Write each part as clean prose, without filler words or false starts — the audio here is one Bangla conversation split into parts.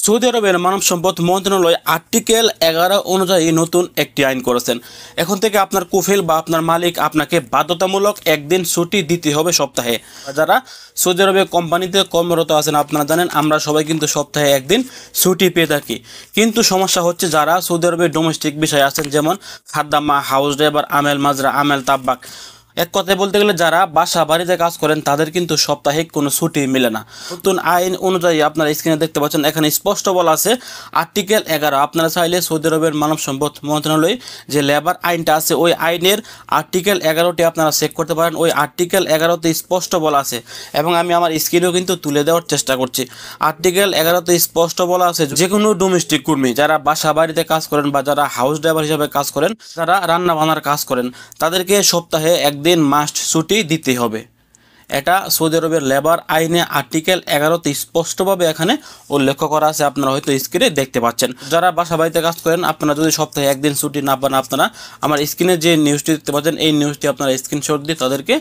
সৌদি আরবের মানব সম্পদ মন্ত্রণালয় আর্টিকেল 11 অনুযায়ী নতুন একটি আইন করেছেন। এখন থেকে আপনার কুফিল বা আপনার মালিক আপনাকে বাধ্যতামূলক একদিন ছুটি দিতে হবে সপ্তাহে। যারা সৌদি আরবে কোম্পানিতে কর্মরত আছেন আপনারা জানেন আমরা সবাই কিন্তু সপ্তাহে একদিন ছুটি পেয়ে থাকি। কিন্তু সমস্যা হচ্ছে যারা সৌদি আরবে ডোমেস্টিক বিষয় আছেন, যেমন খাদ্দাম্মা, হাউস ড্রাইভার, আমেল মাজরা, আমেল তাব্বাক, এক কথায় বলতে গেলে যারা বাসা বাড়িতে কাজ করেন তাদের কিন্তু সাপ্তাহিক কোনো ছুটি মিলে না। নতুন আইন অনুযায়ী আপনারা স্ক্রিনে দেখতে পাচ্ছেন, এখানে স্পষ্ট বলা আছে আর্টিকেল 11। আপনারা চাইলে সৌদি আরবের মানব সম্পদ মন্ত্রণালয় যে লেবার আইনটা আছে ওই আইনের আর্টিকেল 11টি আপনারা চেক করতে পারেন। ওই আর্টিকেল 11তে স্পষ্ট বলা আছে এবং আমি আমার স্ক্রিনেও কিন্তু তুলে দেওয়ার চেষ্টা করছি। আর্টিকেল 11তে স্পষ্ট বলা আছে যে কোনো ডোমেস্টিক কর্মী যারা বাসা বাড়িতে কাজ করেন বা যারা হাউস ড্রাইভার হিসেবে কাজ করেন, যারা রান্না বান্নার কাজ করেন, তাদেরকে সপ্তাহে একদিন মাস্ট ছুটি দিতে হবে। এটা সৌদি আরবের লেবার আইনে আর্টিকেল 11তে স্পষ্টভাবে এখানে উল্লেখ করা আছে, আপনারা হয়তো স্ক্রিনে দেখতে পাচ্ছেন। যারা বাসা বাড়িতে কাজ করেন আপনারা যদি সপ্তাহে একদিন ছুটি না পান, আপনারা আমার স্ক্রিনে যে নিউজটি দেখতে পাচ্ছেন এই নিউজটি আপনারা স্ক্রিনশট দিয়ে তাদেরকে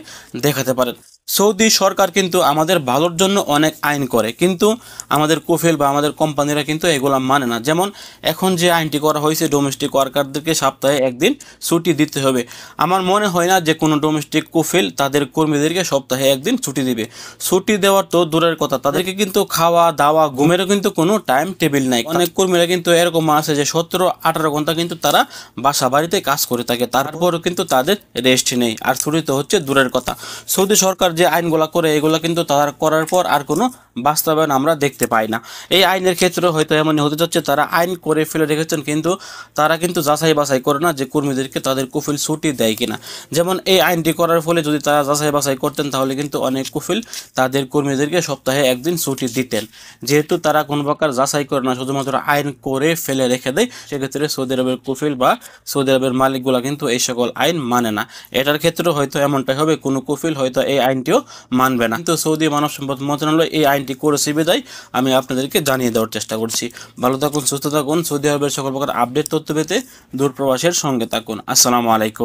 দেখাতে পারেন। সৌদি সরকার কিন্তু আমাদের ভালোর জন্য অনেক আইন করে, কিন্তু আমাদের কুফিল বা আমাদের কোম্পানিরা কিন্তু এগুলা মানে না। যেমন এখন যে আইনটি করা হয়েছে ডোমেস্টিক ওয়ার্কারদেরকে সপ্তাহে একদিন ছুটি দিতে হবে। আমার মনে হয় না যে কোনো ডোমেস্টিক কুফিল তাদের কর্মীদেরকে সপ্তাহে একদিন ছুটি দিবে। ছুটি দেওয়ার তো দূরের কথা, তাদেরকে কিন্তু খাওয়া দাওয়া ঘুমেরও কিন্তু কোনো টাইম টেবিল নাই। অনেক কর্মীরা কিন্তু এরকম আছে যে 17-18 ঘন্টা কিন্তু তারা বাসা বাড়িতে কাজ করে থাকে, তারপরও কিন্তু তাদের রেস্ট নেই, আর ছুটি তো হচ্ছে দূরের কথা। সৌদি সরকার যে আইনগুলো করে এগুলো কিন্তু তারা করার পর আর কোনো বাস্তবায়ন আমরা দেখতে পাই না। এই আইনের ক্ষেত্রে হয়তো এমনই হতে যাচ্ছে, তারা আইন করে ফেলে রেখেছেন কিন্তু তারা কিন্তু যাচাই বাছাই করে না যে কর্মীদেরকে তাদের কুফিল ছুটি দেয় কিনা। যেমন এই আইনটি করার ফলে যদি তারা যাচাই বাছাই করতেন তাহলে কিন্তু অনেক কুফিল তাদের কর্মীদেরকে সপ্তাহে একদিন ছুটি দিতেন। যেহেতু তারা কোনো প্রকার যাচাই করে না, শুধুমাত্র আইন করে ফেলে রেখে দেয়, সেক্ষেত্রে সৌদি আরবের কুফিল বা সৌদি আরবের মালিকগুলা কিন্তু এই সকল আইন মানে না। এটার ক্ষেত্রে হয়তো এমনটাই হবে, কোনো কুফিল হয়তো এই আইনটিও মানবে না। কিন্তু সৌদি মানব সম্পদ মন্ত্রণালয় এই আইনটি করেছে বিদায় আমি আপনাদেরকে জানিয়ে দেওয়ার চেষ্টা করছি। ভালো থাকুন, সুস্থ থাকুন। সৌদি আরবের সকল প্রকার আপডেট তথ্য পেতে দূরপ্রবাসের সঙ্গে থাকুন। আসসালামু আলাইকুম।